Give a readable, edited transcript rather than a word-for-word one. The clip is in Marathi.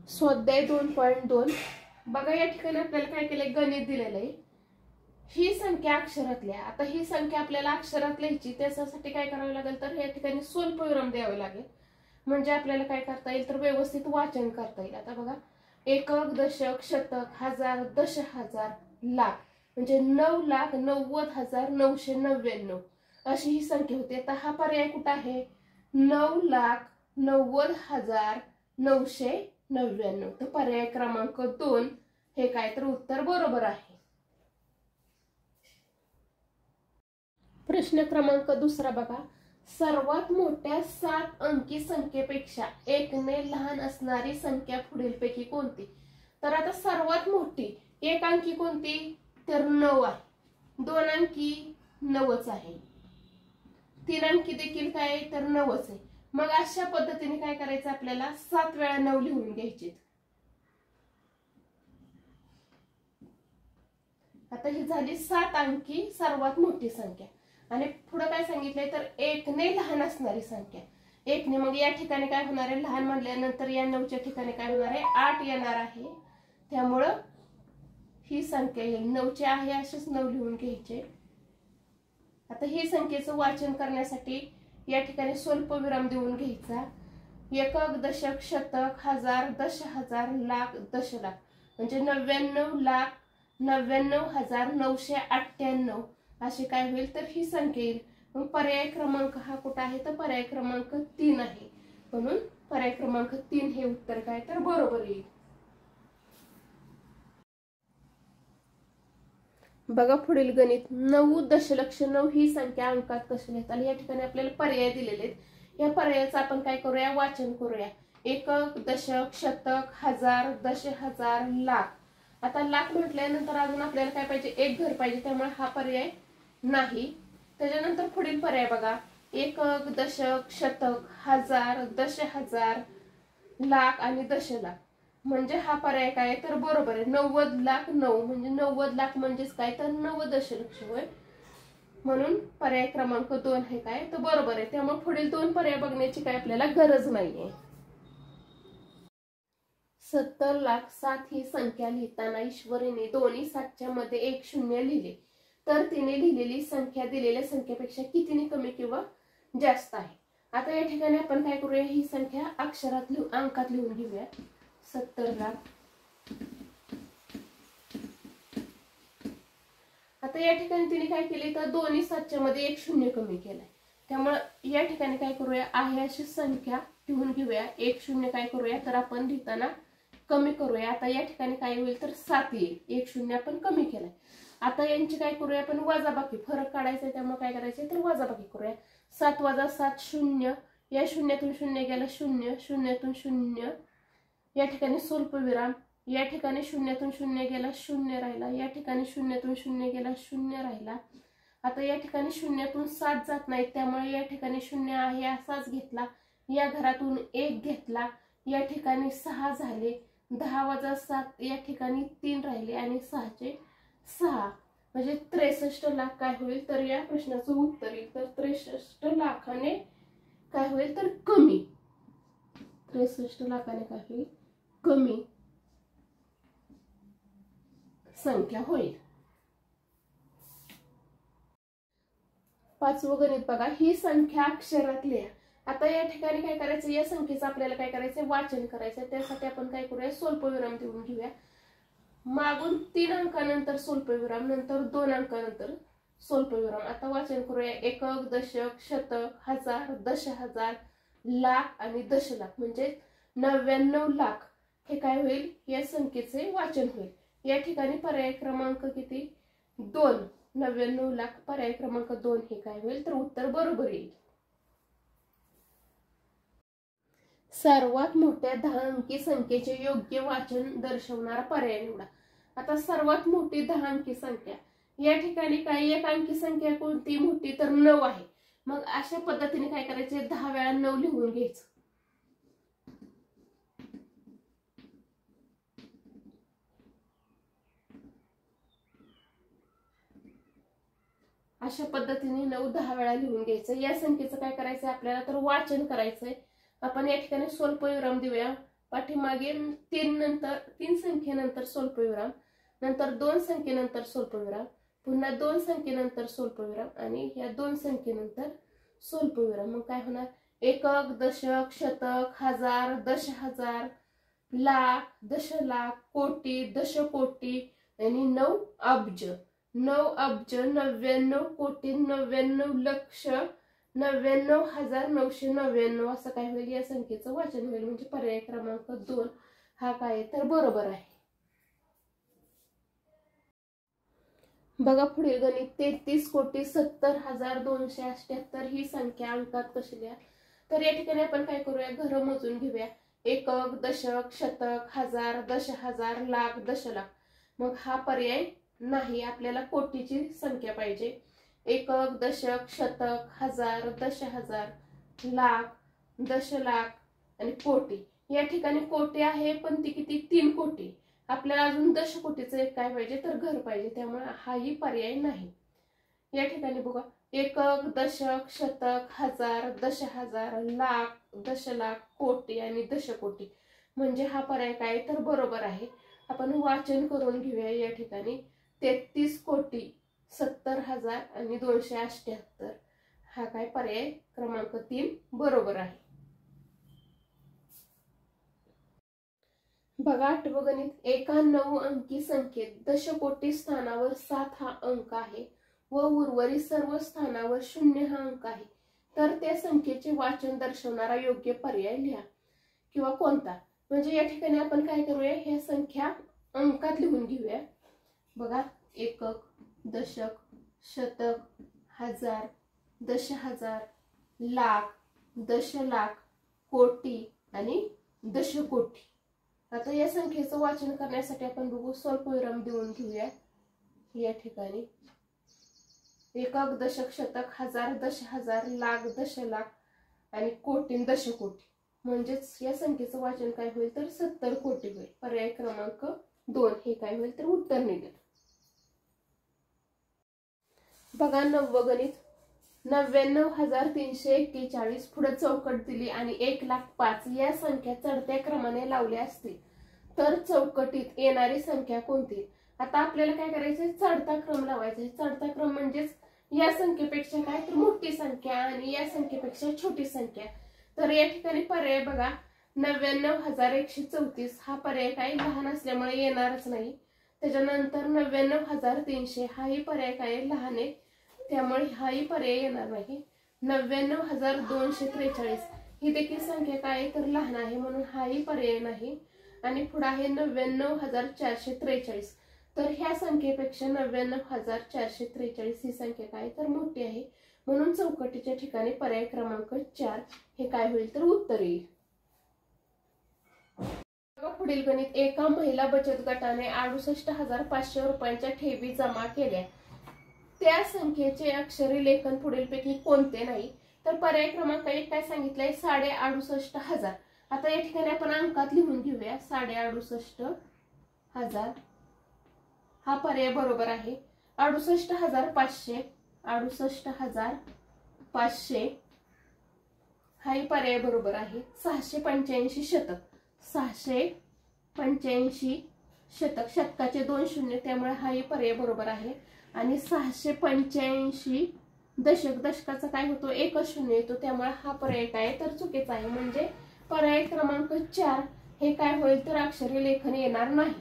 स्वाध्याय 2.2 बघा, या ठिकाणी आपल्याला काय केलंय, गणित दिलेलं आहे. ही संख्या अक्षरातली आहे. आता ही संख्या आपल्याला अक्षरात लिहायची, त्यासाठी काय करावं लागेल तर या ठिकाणी स्वल्पविराम द्यावे लागेल, म्हणजे आपल्याला काय करता येईल तर व्यवस्थित वाचन करता येईल. आता बघा, एकक, दशक, शतक, हजार, दश हजार, लाख म्हणजे 9,90,999 अशी ही संख्या होती. आता हा पर्याय कुठं आहे, 9,90,999. तर पर्याय क्रमांक 2 हे काय तर उत्तर बरोबर आहे. प्रश्न क्रमांक 2 बघा, सर्वात मोठ्या 7 अंकी संख्येपेक्षा 1 ने लहान असणारी संख्या पुढीलपैकी कोणती. तर आता सर्वात मोठी 1 अंकी कोणती तर 9 आहे, 2 अंकी 9च आहे, 3 अंकी देखील काय तर 9च आहे. मग अशा पद्धतीने काय करायचं, आपल्याला 7 वेळा 9 लिहून घ्यायचे. आता ही झाली 7 अंकी सर्वात मोठी संख्या. आणि पुढे काय सांगितलंय तर 1 ने लहान असणारी संख्या. 1 ने मग या ठिकाणी काय होणार आहे, लहान म्हणल्यानंतर या 9च्या ठिकाणी काय होणार आहे, 8 येणार आहे. त्यामुळं ही संख्या येईल, 9चे आहे असेच 9 लिहून घ्यायचे. आता ही संख्येचं वाचन करण्यासाठी या ठिकाणी स्वल्पविराम देऊन घ्यायचा. एकक, दशक, शतक, हजार, दश हजार, लाख, दशलाख म्हणजे 99,99,998 अशी काय होईल तर ही संख्या येईल. मग पर्याय क्रमांक हा कुठं आहे तर पर्याय क्रमांक 3 आहे, म्हणून पर्याय क्रमांक 3 हे उत्तर काय तर बरोबर येईल. बघा पुढील गणित, 9,00,00,9 ही संख्या अंकात कशी लिहिता. या ठिकाणी आपल्याला पर्याय दिलेले आहेत. या पर्यायाचं आपण काय करूया, वाचन करूया. एकक, दशक, शतक, हजार, दश हजार, लाख. आता लाख म्हटल्यानंतर अजून आपल्याला काय पाहिजे, एक घर पाहिजे, त्यामुळे हा पर्याय नाही. त्याच्यानंतर पुढील पर्याय बघा, एकक, दशक, शतक, हजार, दश हजार, लाख आणि दशलाख म्हणजे हा पर्याय काय तर बरोबर आहे. 90,00,009 म्हणजे 90 लाख म्हणजेच काय तर 9 दशलक्ष होय, म्हणून पर्याय क्रमांक 2 हे काय तर बरोबर आहे. त्यामुळे पुढील 2 पर्याय बघण्याची काय आपल्याला गरज नाहीये. 70,07,000 ही संख्या लिहिताना ईश्वरीने दोन्ही 7च्या मध्ये 1 शून्य लिहिले, तर तिने लिहिलेली संख्या दिलेल्या संख्येपेक्षा कितीने कमी किंवा जास्त आहे. आता या ठिकाणी आपण काय करूया, ही संख्या अक्षरात अंकात लिहून घेऊया. 70,00,000. आता या ठिकाणी तिने काय केले तर दोन्ही 7च्या मध्ये 1 शून्य कमी केलाय, त्यामुळे या ठिकाणी काय करूया, आहे अशी संख्या लिहून घेऊया. 1 शून्य काय करूया तर आपण लिहिताना कमी करूया. आता या ठिकाणी काय होईल तर 7 येईल, 1 शून्य आपण कमी केलाय. आता यांची काय करूया आपण वजाबाकी, फरक काढायचा आहे, त्यामुळे काय करायचंय तर वजाबाकी करूया. 7 वजा 7 शून्य, या शून्यातून शून्य गेला शून्य, शून्यातून शून्य, या ठिकाणी स्वल्पविराम, या ठिकाणी शून्यातून शून्य गेला शून्य राहिला, या ठिकाणी शून्यातून शून्य गेला शून्य राहिला. आता या ठिकाणी शून्यातून 7 जात नाही, त्यामुळे या ठिकाणी शून्य आहे असाच घेतला, या घरातून 1 घेतला, या ठिकाणी 6 झाले. 10 वजा 7 या ठिकाणी 3 राहिले आणि 6चे 6 म्हणजे 63 लाख काय होईल तर या प्रश्नाचं उत्तर येईल तर 63 लाखाने काय होईल तर कमी, 63 लाखाने काय होईल कमी संख्या होईल. 5वं गणित बघा, ही संख्या अक्षरात लिहा. आता या ठिकाणी काय करायचं, या संख्येचं आपल्याला काय करायचं वाचन करायचं. त्यासाठी आपण काय करूया, स्वल्पविराम देऊन घेऊया. मागून 3 अंकानंतर स्वल्पविराम, नंतर 2 अंकानंतर स्वल्पविराम. आता वाचन करूया. एकक, दशक, शतक, हजार, दश हजार, लाख आणि दशलाख म्हणजे 99 लाख हे काय होईल, या संख्येचे वाचन होईल. या ठिकाणी पर्याय क्रमांक किती 2, 99 लाख पर्याय क्रमांक 2 हे काय होईल तर उत्तर बरोबर येईल. सर्वात मोठ्या 10 अंकी संख्येचे योग्य वाचन दर्शवणारा पर्याय निवडा. आता सर्वात मोठी 10 अंकी संख्या, या ठिकाणी काय 1 अंकी संख्या कोणती मोठी तर 9 आहे. मग अशा पद्धतीने काय करायचे, 10 वेळा 9 लिहून घ्यायचं. अशा पद्धतीने 9-10 वेळा लिहून घ्यायचं. या संख्येचं काय करायचं आपल्याला तर वाचन करायचंय. आपण या ठिकाणी स्वल्पविराम देऊया. पाठीमागे 3 संख्येनंतर स्वल्पविराम, नंतर 2 संख्येनंतर स्वल्पविराम, पुन्हा 2 संख्येनंतर स्वल्पविराम आणि या 2 संख्येनंतर स्वल्पविराम. मग काय होणार? एकक, दशक, शतक, हजार, दशहजार, लाख, दशलाख, कोटी, दशकोटी आणि 9 अब्ज. 9 अब्ज, 99 कोटी, 99 लक्ष, 99,999 असं काय होईल? या संख्येचं वाचन होईल. म्हणजे पर्याय क्रमांक 2 हा काय तर बरोबर आहे. बघा पुढील गणित. 33,70,278 ही संख्या अंकात कशी लिहा? तर या ठिकाणी आपण काय करूया? घर मोजून घेऊया. एकक, दशक, शतक, हजार, दशहजार, लाख, दशलाख. मग हा पर्याय नाही, आपल्याला कोटीची संख्या पाहिजे. एकक, दशक, शतक, हजार, दशहजार, लाख, दशलाख आणि कोटी. या ठिकाणी कोटी आहे पण ती किती? 3 कोटी. आपल्याला अजून दशकोटीचं एक काय पाहिजे? तर घर पाहिजे. त्यामुळे हाही पर्याय नाही. या ठिकाणी बघा, एकक, दशक, शतक, हजार, दशहजार, लाख, दशलाख, कोटी आणि दशकोटी. म्हणजे हा पर्याय काय तर बरोबर आहे. आपण वाचन करून घेऊया. या ठिकाणी 33,70,278 हा काय पर्याय क्रमांक 3 बरोबर आहे. बघा 8वं गणित. एका 9 अंकी संख्येत दशकोटी स्थानावर 7 हा अंक आहे व उर्वरित सर्व स्थानावर 0 हा अंक आहे. तर त्या संख्येचे वाचन दर्शवणारा योग्य पर्याय लिहा किंवा कोणता. म्हणजे या ठिकाणी आपण काय करूया? ह्या संख्या अंकात लिहून घेऊया. बघा, एकक, दशक, शतक, हजार, दशहजार, लाख, दशलाख, कोटी आणि दशकोटी. आता या संख्येचं वाचन करण्यासाठी आपण बघू स्वल्पविराम देऊन घेऊया. या ठिकाणी एकक, दशक, शतक, हजार, दशहजार, लाख, दशलाख आणि कोटी, दशकोटी. म्हणजेच या संख्येचं वाचन काय होईल? तर 70 कोटी होईल. पर्याय क्रमांक 2 हे काय होईल? तर उत्तर निघेल. बघा 9वं गणित. 99,341 पुढे चौकट दिली आणि 1,05,000 या संख्या चढत्या क्रमाने लावल्या असतील तर चौकटीत येणारी संख्या कोणती? आता आपल्याला काय करायचंय? चढता क्रम लावायचा आहे. चढता क्रम म्हणजेच या संख्येपेक्षा काय तर मोठी संख्या आणि या संख्येपेक्षा छोटी संख्या. तर या ठिकाणी पर्याय बघा, 99,134 हा पर्याय काय लहान असल्यामुळे येणारच नाही. त्याच्यानंतर 99,300 हाही पर्याय काय लहान आहे, त्यामुळे हाही पर्याय येणार नाही. 99,243 ही देखील संख्या काय तर लहान आहे म्हणून हाही पर्याय नाही. आणि पुढे आहे 99,443. तर ह्या संख्येपेक्षा 99,443 ही संख्या काय तर मोठी आहे म्हणून चौकटीच्या ठिकाणी पर्याय क्रमांक 4 हे काय होईल? तर उत्तर येईल. पुढील गणित. एका महिला बचत गटाने 68,500 रुपयांच्या ठेवी जमा केल्या. त्या संख्येचे अक्षरी लेखन पुढीलपैकी कोणते नाही? तर पर्याय क्रमांक 1 काय सांगितलंय? 68,500. आता या ठिकाणी आपण अंकात लिहून घेऊया. 68,500 हा पर्याय बरोबर आहे. 68,500 68,500 हाही पर्याय बरोबर आहे. 685 शतक 685 शतक, शतकाचे 2 शून्य त्यामुळे हाही पर्याय बरोबर आहे. आणि 685 दशक, दशकाचा काय होतो? 1 शून्य येतो त्यामुळे हा पर्याय काय तर चुकीचा आहे. म्हणजे पर्याय क्रमांक 4 हे काय होईल? तर अक्षरी लेखन येणार नाही.